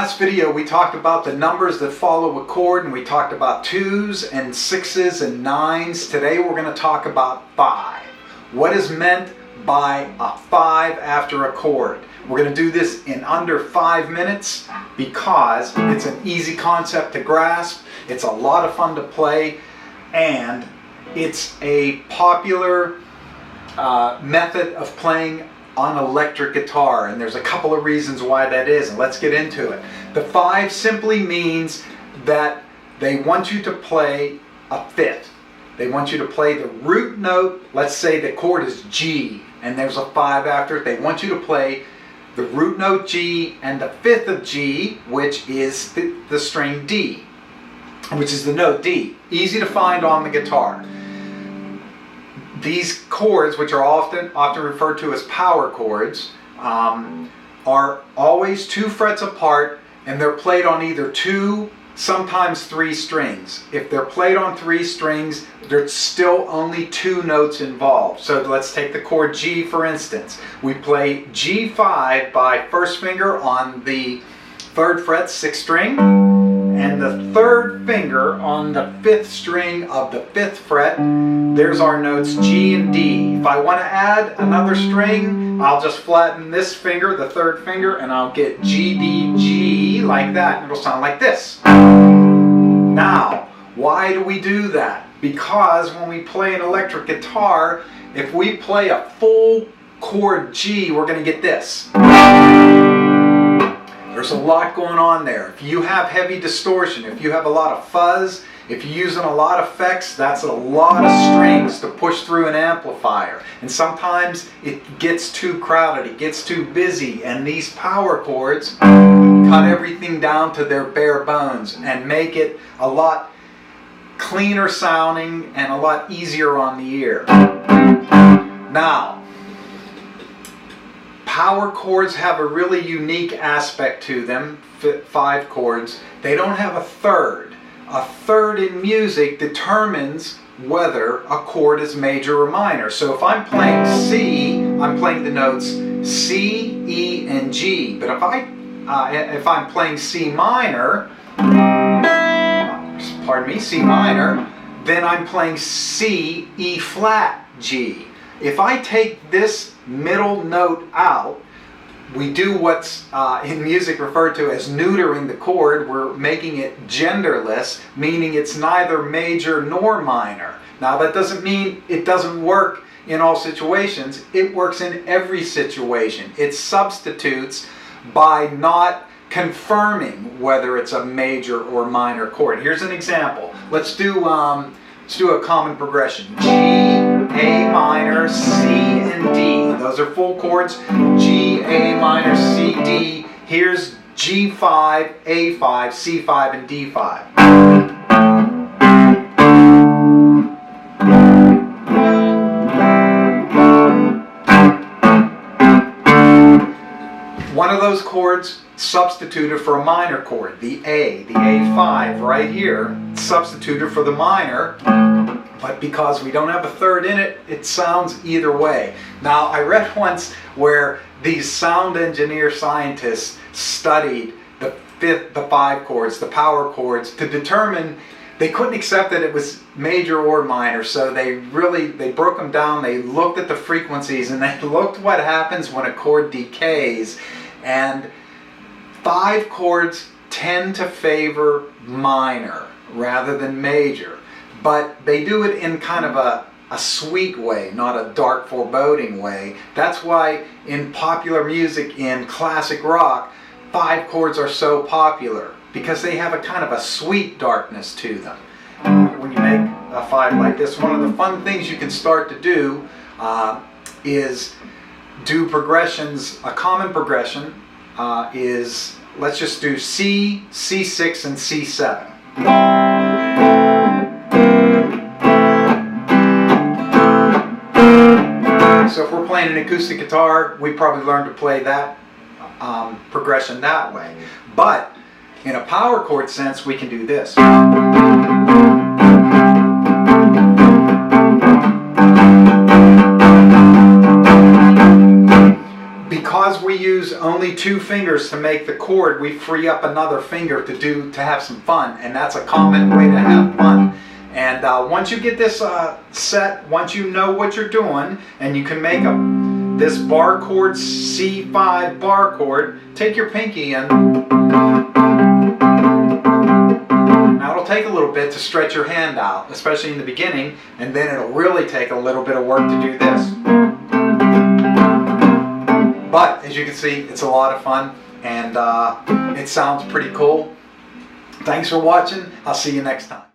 last video we talked about the numbers that follow a chord, and we talked about 2s and 6s and 9s. Today we're going to talk about 5. What is meant by a 5 after a chord? We're going to do this in under 5 minutes because it's an easy concept to grasp, it's a lot of fun to play, and it's a popular method of playing on electric guitar, and there's a couple of reasons why that is, and let's get into it. The 5 simply means that they want you to play a fifth. They want you to play the root note. Let's say the chord is G and there's a 5 after it. They want you to play the root note G and the fifth of G, which is the string D, which is the note D. Easy to find on the guitar. These chords, which are often referred to as power chords, are always 2 frets apart, and they're played on either 2, sometimes 3 strings. If they're played on 3 strings, there's still only 2 notes involved. So let's take the chord G for instance. We play G5 by first finger on the 3rd fret, 6th string, and the 3rd finger on the 5th string of the 5th fret. There's our notes G and D. If I want to add another string, I'll just flatten this finger, the 3rd finger, and I'll get G, D, G like that, and it'll sound like this. Now, why do we do that? Because when we play an electric guitar, if we play a full chord G, we're going to get this. There's a lot going on there. If you have heavy distortion, if you have a lot of fuzz, if you're using a lot of effects, that's a lot of strings to push through an amplifier. And sometimes it gets too crowded, it gets too busy, and these power chords cut everything down to their bare bones and make it a lot cleaner sounding and a lot easier on the ear. Now, power chords have a really unique aspect to them, 5 chords. They don't have a third. A third in music determines whether a chord is major or minor. So if I'm playing C, I'm playing the notes C, E, and G. But if I'm playing C minor, C minor, then I'm playing C, E flat, G. If I take this middle note out, we do what's in music referred to as neutering the chord. We're making it genderless, meaning it's neither major nor minor. Now that doesn't mean it doesn't work in all situations. It works in every situation. It substitutes by not confirming whether it's a major or minor chord. Here's an example. Let's do a common progression. G, A minor, C, and D. Those are full chords. G, A minor, C, D. Here's G5, A5, C5, and D5. One of those chords substituted for a minor chord, the A5 right here, substituted for the minor, but because we don't have a third in it, it sounds either way. Now, I read once where these sound engineer scientists studied the 5 chords, the power chords, to determine. They couldn't accept that it was major or minor, so they broke them down. They looked at the frequencies and they looked what happens when a chord decays, and 5 chords tend to favor minor rather than major, but they do it in kind of a sweet way, not a dark foreboding way. That's why in popular music, in classic rock, 5 chords are so popular, because they have a kind of a sweet darkness to them. When you make a 5 like this, one of the fun things you can start to do is do progressions. A common progression is, let's just do C, C6, and C7. So if we're playing an acoustic guitar, we probably learn to play that progression that way. But in a power chord sense, we can do this. Because we use use only 2 fingers to make the chord, we free up another finger to have some fun, and that's a common way to have fun. And once you get this set, once you know what you're doing, and you can make this bar chord, C5 bar chord, take your pinky and now it'll take a little bit to stretch your hand out, especially in the beginning, and then it'll really take a little bit of work to do this. But as you can see, it's a lot of fun, and it sounds pretty cool. Thanks for watching. I'll see you next time.